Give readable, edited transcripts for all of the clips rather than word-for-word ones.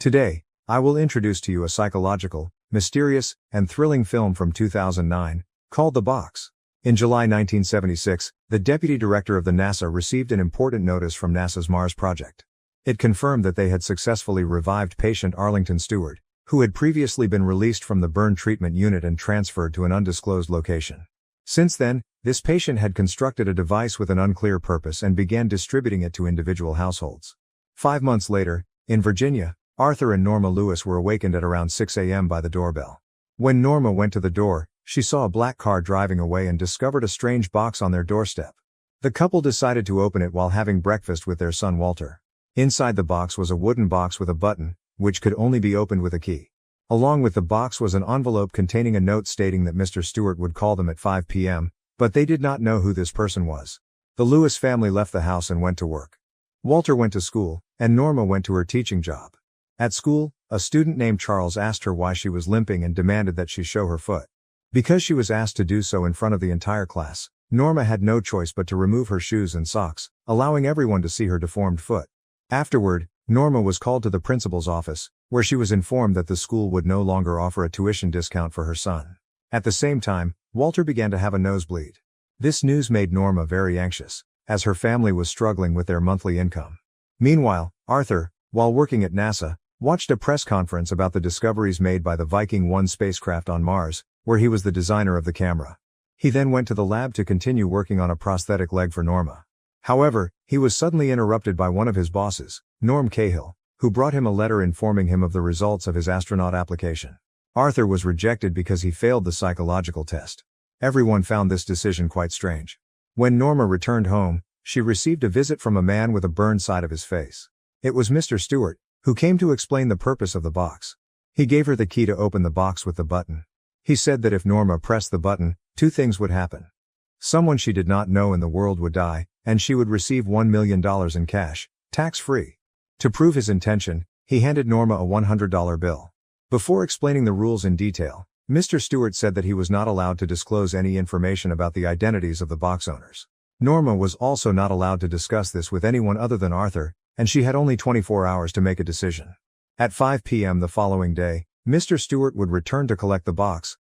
Today, I will introduce to you a psychological, mysterious, and thrilling film from 2009, called The Box. In July 1976, the deputy director of the NASA received an important notice from NASA's Mars project. It confirmed that they had successfully revived patient Arlington Stewart, who had previously been released from the burn treatment unit and transferred to an undisclosed location. Since then, this patient had constructed a device with an unclear purpose and began distributing it to individual households. 5 months later, in Virginia, Arthur and Norma Lewis were awakened at around 6 a.m. by the doorbell. When Norma went to the door, she saw a black car driving away and discovered a strange box on their doorstep. The couple decided to open it while having breakfast with their son Walter. Inside the box was a wooden box with a button, which could only be opened with a key. Along with the box was an envelope containing a note stating that Mr. Stewart would call them at 5 p.m., but they did not know who this person was. The Lewis family left the house and went to work. Walter went to school, and Norma went to her teaching job. At school, a student named Charles asked her why she was limping and demanded that she show her foot. Because she was asked to do so in front of the entire class, Norma had no choice but to remove her shoes and socks, allowing everyone to see her deformed foot. Afterward, Norma was called to the principal's office, where she was informed that the school would no longer offer a tuition discount for her son. At the same time, Walter began to have a nosebleed. This news made Norma very anxious, as her family was struggling with their monthly income. Meanwhile, Arthur, while working at NASA, watched a press conference about the discoveries made by the Viking 1 spacecraft on Mars, where he was the designer of the camera. He then went to the lab to continue working on a prosthetic leg for Norma. However, he was suddenly interrupted by one of his bosses, Norm Cahill, who brought him a letter informing him of the results of his astronaut application. Arthur was rejected because he failed the psychological test. Everyone found this decision quite strange. When Norma returned home, she received a visit from a man with a burned side of his face. It was Mr. Stewart, who came to explain the purpose of the box. He gave her the key to open the box with the button. He said that if Norma pressed the button, 2 things would happen. Someone she did not know in the world would die, and she would receive $1 million in cash, tax-free. To prove his intention, he handed Norma a $100 bill. Before explaining the rules in detail, Mr. Stewart said that he was not allowed to disclose any information about the identities of the box owners. Norma was also not allowed to discuss this with anyone other than Arthur, and she had only 24 hours to make a decision. At 5 p.m. the following day, Mr. Stewart would return to collect the box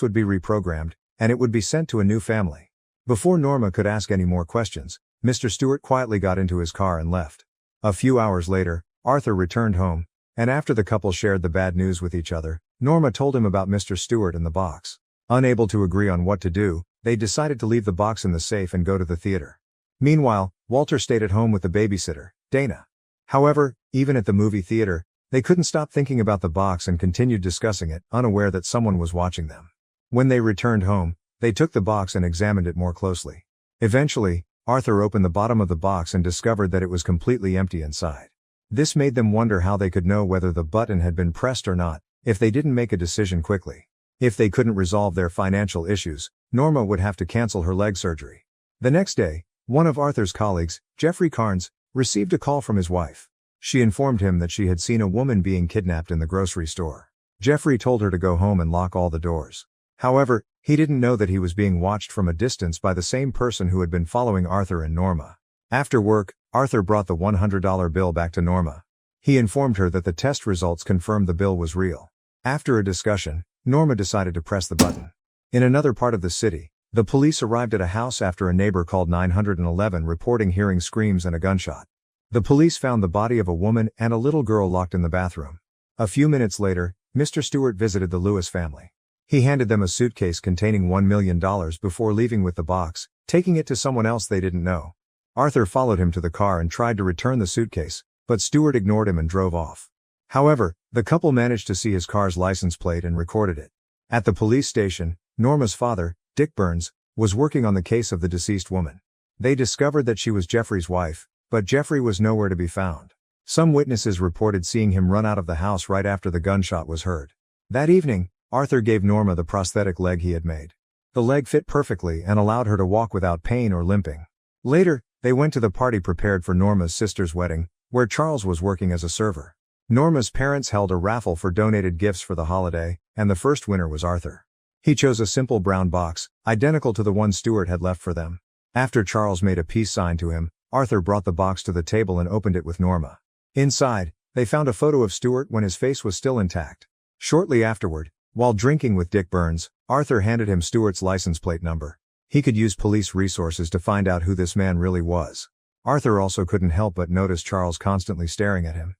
would be reprogrammed, and it would be sent to a new family. Before Norma could ask any more questions, Mr. Stewart quietly got into his car and left. A few hours later, Arthur returned home, and after the couple shared the bad news with each other, Norma told him about Mr. Stewart and the box. Unable to agree on what to do, they decided to leave the box in the safe and go to the theater. Meanwhile, Walter stayed at home with the babysitter, Dana. However, even at the movie theater, they couldn't stop thinking about the box and continued discussing it, unaware that someone was watching them. When they returned home, they took the box and examined it more closely. Eventually, Arthur opened the bottom of the box and discovered that it was completely empty inside. This made them wonder how they could know whether the button had been pressed or not, if they didn't make a decision quickly. If they couldn't resolve their financial issues, Norma would have to cancel her leg surgery. The next day, one of Arthur's colleagues, Jeffrey Carnes, received a call from his wife. She informed him that she had seen a woman being kidnapped in the grocery store. Jeffrey told her to go home and lock all the doors. However, he didn't know that he was being watched from a distance by the same person who had been following Arthur and Norma. After work, Arthur brought the $100 bill back to Norma. He informed her that the test results confirmed the bill was real. After a discussion, Norma decided to press the button. In another part of the city, the police arrived at a house after a neighbor called 911 reporting hearing screams and a gunshot. The police found the body of a woman and a little girl locked in the bathroom. A few minutes later, Mr. Stewart visited the Lewis family. He handed them a suitcase containing $1 million before leaving with the box, taking it to someone else they didn't know. Arthur followed him to the car and tried to return the suitcase, but Stewart ignored him and drove off. However, the couple managed to see his car's license plate and recorded it. At the police station, Norma's father, Dick Burns, was working on the case of the deceased woman. They discovered that she was Jeffrey's wife, but Jeffrey was nowhere to be found. Some witnesses reported seeing him run out of the house right after the gunshot was heard. That evening, Arthur gave Norma the prosthetic leg he had made. The leg fit perfectly and allowed her to walk without pain or limping. Later, they went to the party prepared for Norma's sister's wedding, where Charles was working as a server. Norma's parents held a raffle for donated gifts for the holiday, and the first winner was Arthur. He chose a simple brown box, identical to the one Stewart had left for them. After Charles made a peace sign to him, Arthur brought the box to the table and opened it with Norma. Inside, They found a photo of Stewart when his face was still intact. Shortly afterward, while drinking with Dick Burns, Arthur handed him Stewart's license plate number. He could use police resources to find out who this man really was. Arthur also couldn't help but notice Charles constantly staring at him.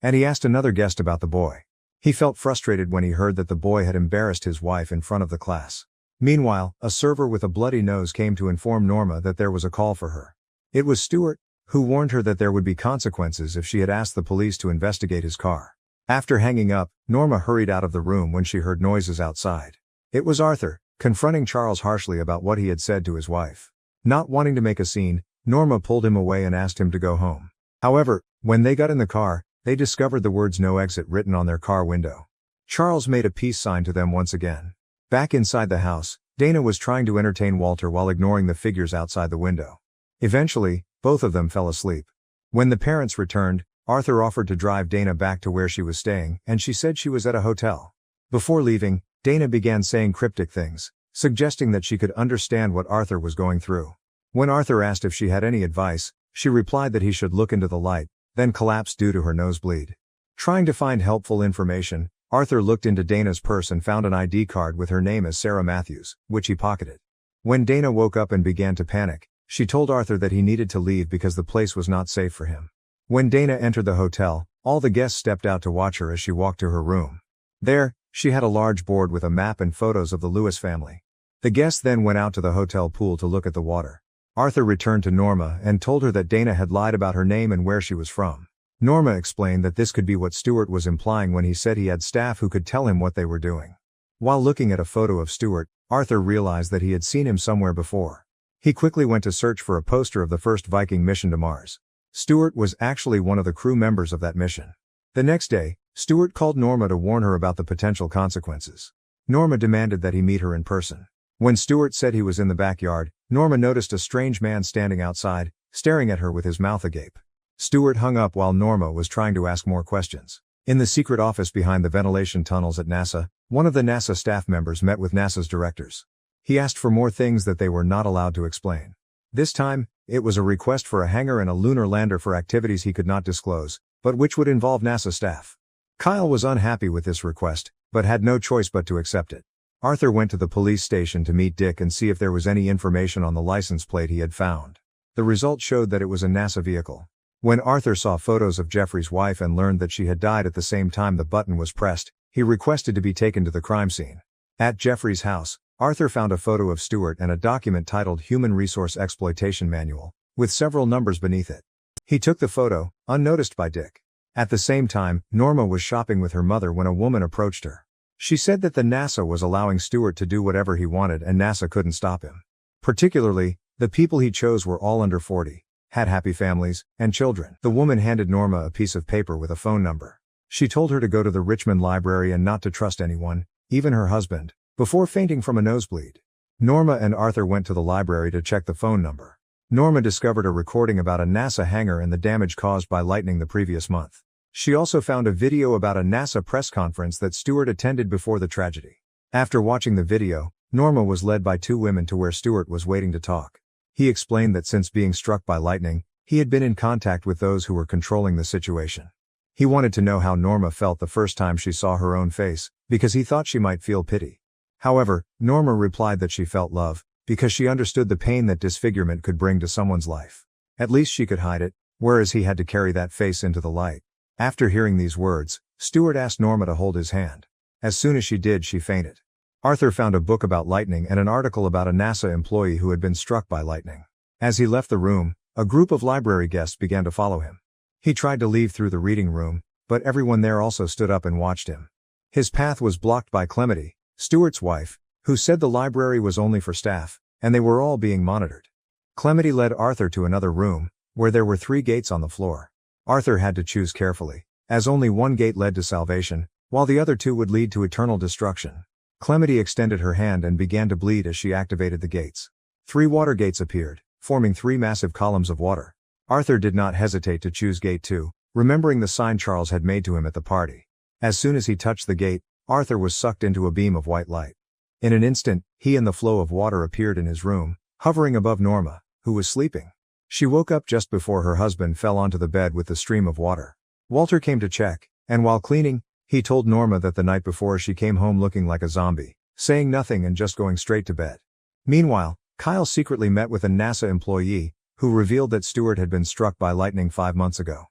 And he asked another guest about the boy. He felt frustrated when he heard that the boy had embarrassed his wife in front of the class. Meanwhile, a server with a bloody nose came to inform Norma that there was a call for her. It was Stewart, who warned her that there would be consequences if she had asked the police to investigate his car. After hanging up, Norma hurried out of the room when she heard noises outside. It was Arthur, confronting Charles harshly about what he had said to his wife. Not wanting to make a scene, Norma pulled him away and asked him to go home. However, when they got in the car, they discovered the words "no exit" written on their car window. Charles made a peace sign to them once again. Back inside the house, Dana was trying to entertain Walter while ignoring the figures outside the window. Eventually, both of them fell asleep. When the parents returned, Arthur offered to drive Dana back to where she was staying, and she said she was at a hotel. Before leaving, Dana began saying cryptic things, suggesting that she could understand what Arthur was going through. When Arthur asked if she had any advice, she replied that he should look into the light, then collapsed due to her nosebleed. Trying to find helpful information, Arthur looked into Dana's purse and found an ID card with her name as Sarah Matthews, which he pocketed. When Dana woke up and began to panic, she told Arthur that he needed to leave because the place was not safe for him. When Dana entered the hotel, all the guests stepped out to watch her as she walked to her room. There, she had a large board with a map and photos of the Lewis family. The guests then went out to the hotel pool to look at the water. Arthur returned to Norma and told her that Dana had lied about her name and where she was from. Norma explained that this could be what Stewart was implying when he said he had staff who could tell him what they were doing. While looking at a photo of Stewart, Arthur realized that he had seen him somewhere before. He quickly went to search for a poster of the first Viking mission to Mars. Stewart was actually one of the crew members of that mission. The next day, Stewart called Norma to warn her about the potential consequences. Norma demanded that he meet her in person. When Stewart said he was in the backyard, Norma noticed a strange man standing outside, staring at her with his mouth agape. Stewart hung up while Norma was trying to ask more questions. In the secret office behind the ventilation tunnels at NASA, one of the NASA staff members met with NASA's directors. He asked for more things that they were not allowed to explain. This time, it was a request for a hangar and a lunar lander for activities he could not disclose, but which would involve NASA staff. Kyle was unhappy with this request, but had no choice but to accept it. Arthur went to the police station to meet Dick and see if there was any information on the license plate he had found. The result showed that it was a NASA vehicle. When Arthur saw photos of Jeffrey's wife and learned that she had died at the same time the button was pressed, he requested to be taken to the crime scene. At Jeffrey's house, Arthur found a photo of Stewart and a document titled Human Resource Exploitation Manual, with several numbers beneath it. He took the photo, unnoticed by Dick. At the same time, Norma was shopping with her mother when a woman approached her. She said that the NASA was allowing Stewart to do whatever he wanted and NASA couldn't stop him. Particularly, the people he chose were all under 40, had happy families, and children. The woman handed Norma a piece of paper with a phone number. She told her to go to the Richmond Library and not to trust anyone, even her husband, before fainting from a nosebleed. Norma and Arthur went to the library to check the phone number. Norma discovered a recording about a NASA hangar and the damage caused by lightning the previous month. She also found a video about a NASA press conference that Stewart attended before the tragedy. After watching the video, Norma was led by two women to where Stewart was waiting to talk. He explained that since being struck by lightning, he had been in contact with those who were controlling the situation. He wanted to know how Norma felt the first time she saw her own face, because he thought she might feel pity. However, Norma replied that she felt love, because she understood the pain that disfigurement could bring to someone's life. At least she could hide it, whereas he had to carry that face into the light. After hearing these words, Stewart asked Norma to hold his hand. As soon as she did, she fainted. Arthur found a book about lightning and an article about a NASA employee who had been struck by lightning. As he left the room, a group of library guests began to follow him. He tried to leave through the reading room, but everyone there also stood up and watched him. His path was blocked by Clemity, Stewart's wife, who said the library was only for staff, and they were all being monitored. Clemity led Arthur to another room, where there were 3 gates on the floor. Arthur had to choose carefully, as only one gate led to salvation, while the other 2 would lead to eternal destruction. Clemity extended her hand and began to bleed as she activated the gates. 3 water gates appeared, forming 3 massive columns of water. Arthur did not hesitate to choose gate 2, remembering the sign Charles had made to him at the party. As soon as he touched the gate, Arthur was sucked into a beam of white light. In an instant, he and the flow of water appeared in his room, hovering above Norma, who was sleeping. She woke up just before her husband fell onto the bed with the stream of water. Walter came to check, and while cleaning, he told Norma that the night before she came home looking like a zombie, saying nothing and just going straight to bed. Meanwhile, Kyle secretly met with a NASA employee, who revealed that Stewart had been struck by lightning 5 months ago.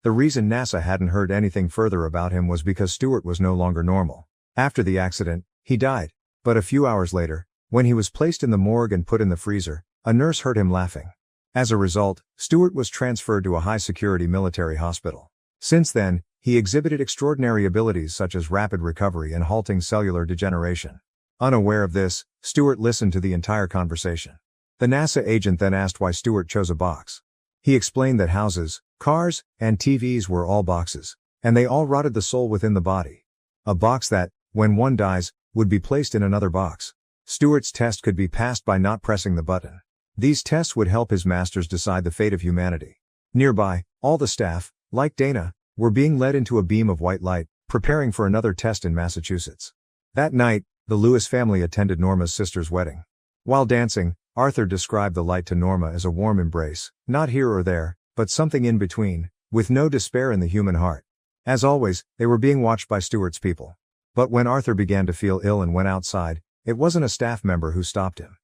The reason NASA hadn't heard anything further about him was because Stewart was no longer normal. After the accident, he died. But a few hours later, when he was placed in the morgue and put in the freezer, a nurse heard him laughing. As a result, Stewart was transferred to a high-security military hospital. Since then, he exhibited extraordinary abilities such as rapid recovery and halting cellular degeneration. Unaware of this, Stewart listened to the entire conversation. The NASA agent then asked why Stewart chose a box. He explained that houses, cars, and TVs were all boxes, and they all rotted the soul within the body. A box that, when one dies, would be placed in another box. Stewart's test could be passed by not pressing the button. These tests would help his masters decide the fate of humanity. Nearby, all the staff, like Dana, were being led into a beam of white light, preparing for another test in Massachusetts. That night, the Lewis family attended Norma's sister's wedding. While dancing, Arthur described the light to Norma as a warm embrace, not here or there, but something in between, with no despair in the human heart. As always, they were being watched by Stewart's people. But when Arthur began to feel ill and went outside, it wasn't a staff member who stopped him.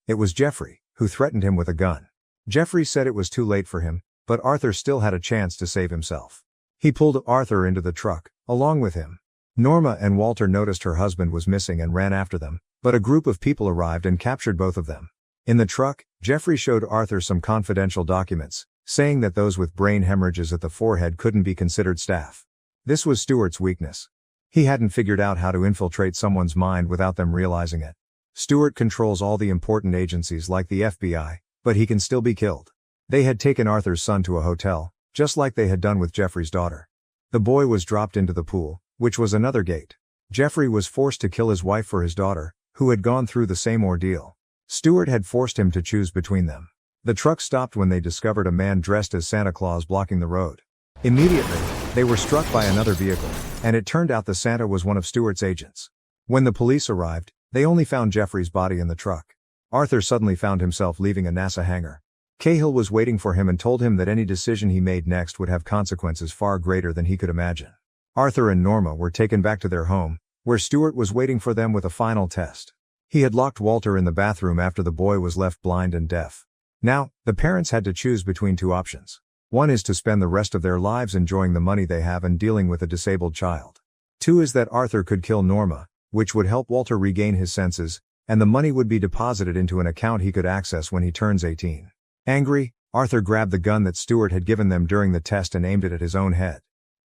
It was Jeffrey, who threatened him with a gun. Jeffrey said it was too late for him, but Arthur still had a chance to save himself. He pulled Arthur into the truck, along with him. Norma and Walter noticed her husband was missing and ran after them, but a group of people arrived and captured both of them. In the truck, Jeffrey showed Arthur some confidential documents, saying that those with brain hemorrhages at the forehead couldn't be considered staff. This was Stewart's weakness. He hadn't figured out how to infiltrate someone's mind without them realizing it. Stewart controls all the important agencies like the FBI, but he can still be killed. They had taken Arthur's son to a hotel, just like they had done with Jeffrey's daughter. The boy was dropped into the pool, which was another gate. Jeffrey was forced to kill his wife for his daughter, who had gone through the same ordeal. Stewart had forced him to choose between them. The truck stopped when they discovered a man dressed as Santa Claus blocking the road. Immediately, they were struck by another vehicle, and it turned out the Santa was one of Stewart's agents. When the police arrived, they only found Jeffrey's body in the truck. Arthur suddenly found himself leaving a NASA hangar. Cahill was waiting for him and told him that any decision he made next would have consequences far greater than he could imagine. Arthur and Norma were taken back to their home, where Stewart was waiting for them with a final test. He had locked Walter in the bathroom after the boy was left blind and deaf. Now, the parents had to choose between two options. One is to spend the rest of their lives enjoying the money they have and dealing with a disabled child. Two is that Arthur could kill Norma, which would help Walter regain his senses, and the money would be deposited into an account he could access when he turns 18. Angry, Arthur grabbed the gun that Stewart had given them during the test and aimed it at his own head.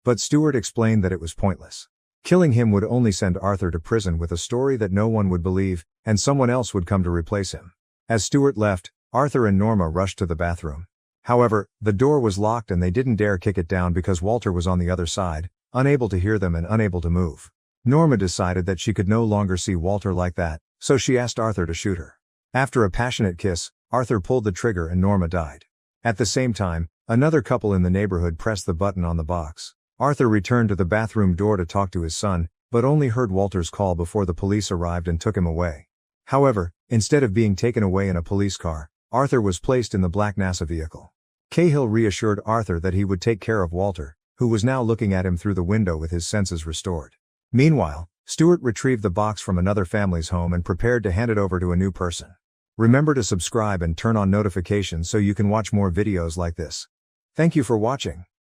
But Stewart explained that it was pointless. Killing him would only send Arthur to prison with a story that no one would believe, and someone else would come to replace him. As Stewart left, Arthur and Norma rushed to the bathroom. However, the door was locked and they didn't dare kick it down because Walter was on the other side, unable to hear them and unable to move. Norma decided that she could no longer see Walter like that, so she asked Arthur to shoot her. After a passionate kiss, Arthur pulled the trigger and Norma died. At the same time, another couple in the neighborhood pressed the button on the box. Arthur returned to the bathroom door to talk to his son, but only heard Walter's call before the police arrived and took him away. However, instead of being taken away in a police car, Arthur was placed in the black NASA vehicle. Cahill reassured Arthur that he would take care of Walter, who was now looking at him through the window with his senses restored. Meanwhile, Stewart retrieved the box from another family's home and prepared to hand it over to a new person. Remember to subscribe and turn on notifications so you can watch more videos like this. Thank you for watching.